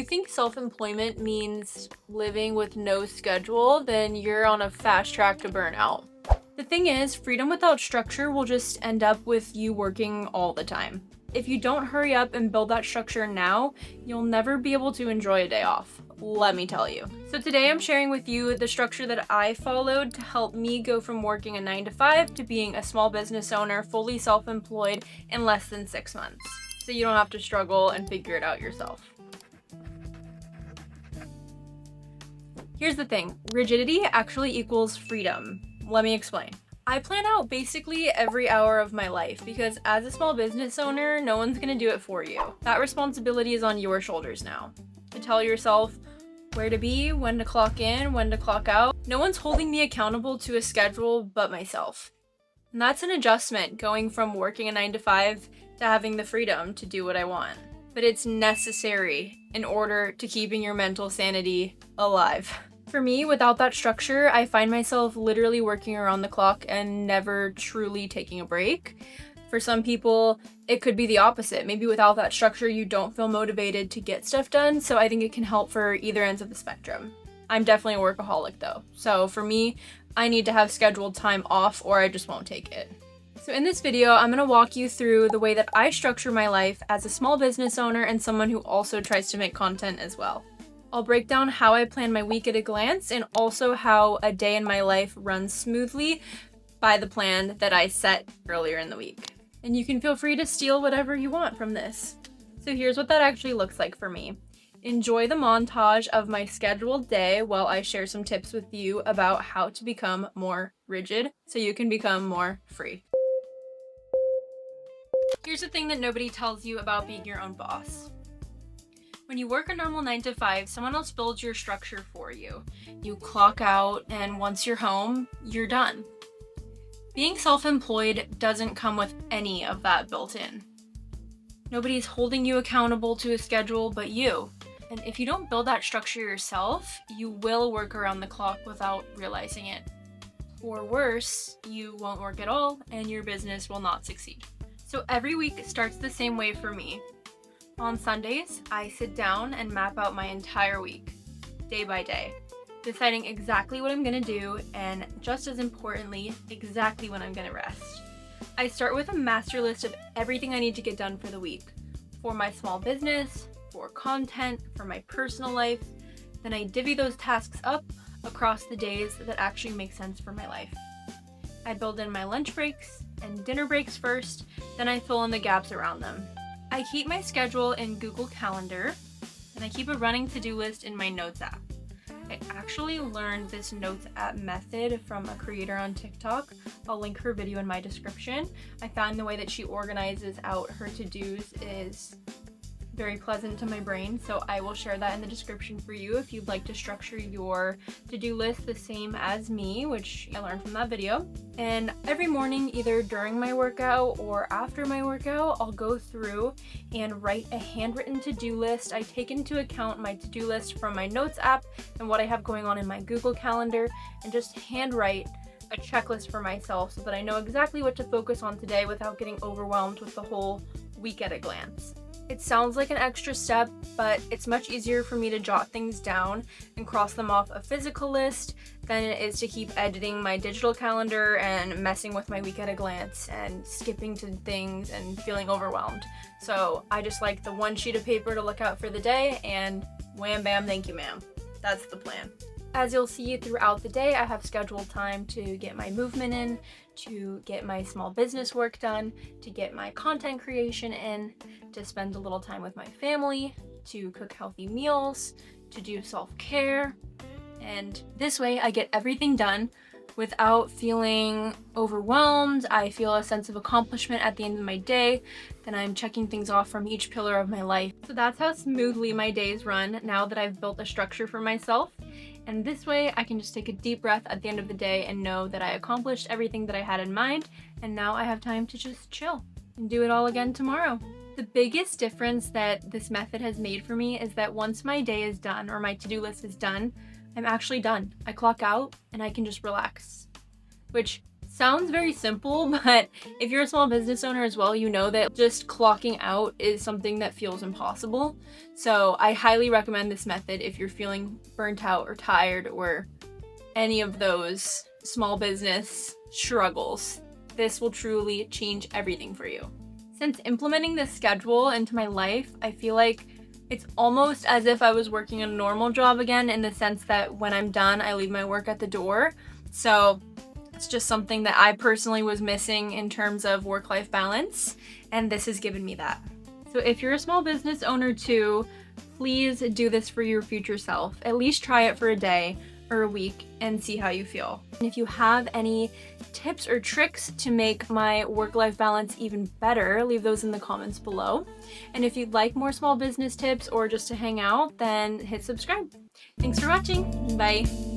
you think self-employment means living with no schedule, then you're on a fast track to burnout. The thing is, freedom without structure will just end up with you working all the time. If you don't hurry up and build that structure now, you'll never be able to enjoy a day off. Let me tell you. So today I'm sharing with you the structure that I followed to help me go from working a 9-to-5 to being a small business owner, fully self-employed in less than 6 months. So you don't have to struggle and figure it out yourself. Here's the thing, rigidity actually equals freedom. Let me explain. I plan out basically every hour of my life because as a small business owner, no one's gonna do it for you. That responsibility is on your shoulders now. To tell yourself where to be, when to clock in, when to clock out. No one's holding me accountable to a schedule but myself. And that's an adjustment, going from working a 9-to-5 to having the freedom to do what I want. But it's necessary in order to keeping your mental sanity alive. For me, without that structure, I find myself literally working around the clock and never truly taking a break. For some people, it could be the opposite. Maybe without that structure, you don't feel motivated to get stuff done, so I think it can help for either ends of the spectrum. I'm definitely a workaholic though, so for me, I need to have scheduled time off or I just won't take it. So in this video, I'm going to walk you through the way that I structure my life as a small business owner and someone who also tries to make content as well. I'll break down how I plan my week at a glance and also how a day in my life runs smoothly by the plan that I set earlier in the week. And you can feel free to steal whatever you want from this. So here's what that actually looks like for me. Enjoy the montage of my scheduled day while I share some tips with you about how to become more rigid so you can become more free. Here's the thing that nobody tells you about being your own boss. When you work a normal 9-to-5, someone else builds your structure for you. You clock out, and once you're home, you're done. Being self-employed doesn't come with any of that built in. Nobody's holding you accountable to a schedule but you. And if you don't build that structure yourself, you will work around the clock without realizing it. Or worse, you won't work at all and your business will not succeed. So every week starts the same way for me. On Sundays, I sit down and map out my entire week, day by day, deciding exactly what I'm gonna do and, just as importantly, exactly when I'm gonna rest. I start with a master list of everything I need to get done for the week, for my small business, for content, for my personal life. Then I divvy those tasks up across the days that actually make sense for my life. I build in my lunch breaks and dinner breaks first, then I fill in the gaps around them. I keep my schedule in Google Calendar, and I keep a running to-do list in my Notes app. I actually learned this Notes app method from a creator on TikTok. I'll link her video in my description. I found the way that she organizes out her to-dos is very pleasant to my brain, so I will share that in the description for you if you'd like to structure your to-do list the same as me, which I learned from that video. And every morning, either during my workout or after my workout, I'll go through and write a handwritten to-do list. I take into account my to-do list from my Notes app and what I have going on in my Google Calendar, and just handwrite a checklist for myself so that I know exactly what to focus on today without getting overwhelmed with the whole week at a glance. It sounds like an extra step, but it's much easier for me to jot things down and cross them off a physical list than it is to keep editing my digital calendar and messing with my week at a glance and skipping to things and feeling overwhelmed. So I just like the one sheet of paper to look out for the day, and wham bam, thank you ma'am. That's the plan. As you'll see throughout the day, I have scheduled time to get my movement in, to get my small business work done, to get my content creation in, to spend a little time with my family, to cook healthy meals, to do self-care. And this way I get everything done without feeling overwhelmed. I feel a sense of accomplishment at the end of my day. Then I'm checking things off from each pillar of my life. So that's how smoothly my days run now that I've built a structure for myself. And this way I can just take a deep breath at the end of the day and know that I accomplished everything that I had in mind, and now I have time to just chill and do it all again tomorrow. The biggest difference that this method has made for me is that once my day is done or my to-do list is done, I'm actually done. I clock out and I can just relax, which Sounds very simple, but if you're a small business owner as well, you know that just clocking out is something that feels impossible. So I highly recommend this method if you're feeling burnt out or tired or any of those small business struggles. This will truly change everything for you. Since implementing this schedule into my life, I feel like it's almost as if I was working a normal job again, in the sense that when I'm done, I leave my work at the door. So it's just something that I personally was missing in terms of work-life balance, and this has given me that. So if you're a small business owner too, please do this for your future self. At least try it for a day or a week and see how you feel. And if you have any tips or tricks to make my work-life balance even better, leave those in the comments below. And if you'd like more small business tips or just to hang out, then hit subscribe. Thanks for watching. Bye.